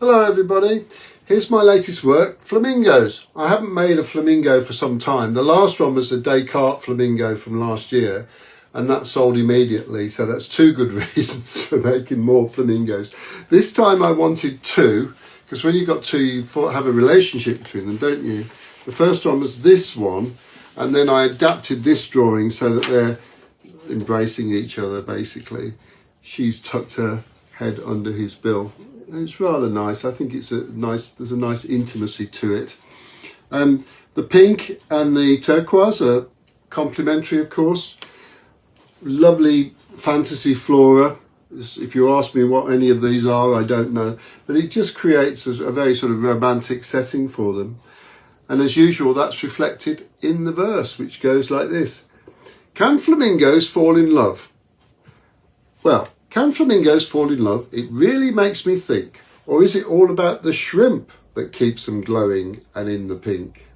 Hello everybody, here's my latest work, flamingos. I haven't made a flamingo for some time. The last one was a Descartes flamingo from last year and that sold immediately, so that's two good reasons for making more flamingos. This time I wanted two, because when you've got two you have a relationship between them, don't you? The first one was this one, and then I adapted this drawing so that they're embracing each other basically. She's tucked her head under his bill. It's rather nice. I think there's a nice intimacy to it. The pink and the turquoise are complementary, of course. Lovely fantasy flora. If you ask me what any of these are, I don't know. But it just creates a very sort of romantic setting for them. And as usual, that's reflected in the verse, which goes like this. Can flamingos fall in love? Well, can flamingos fall in love? It really makes me think. Or is it all about the shrimp that keeps them glowing and in the pink?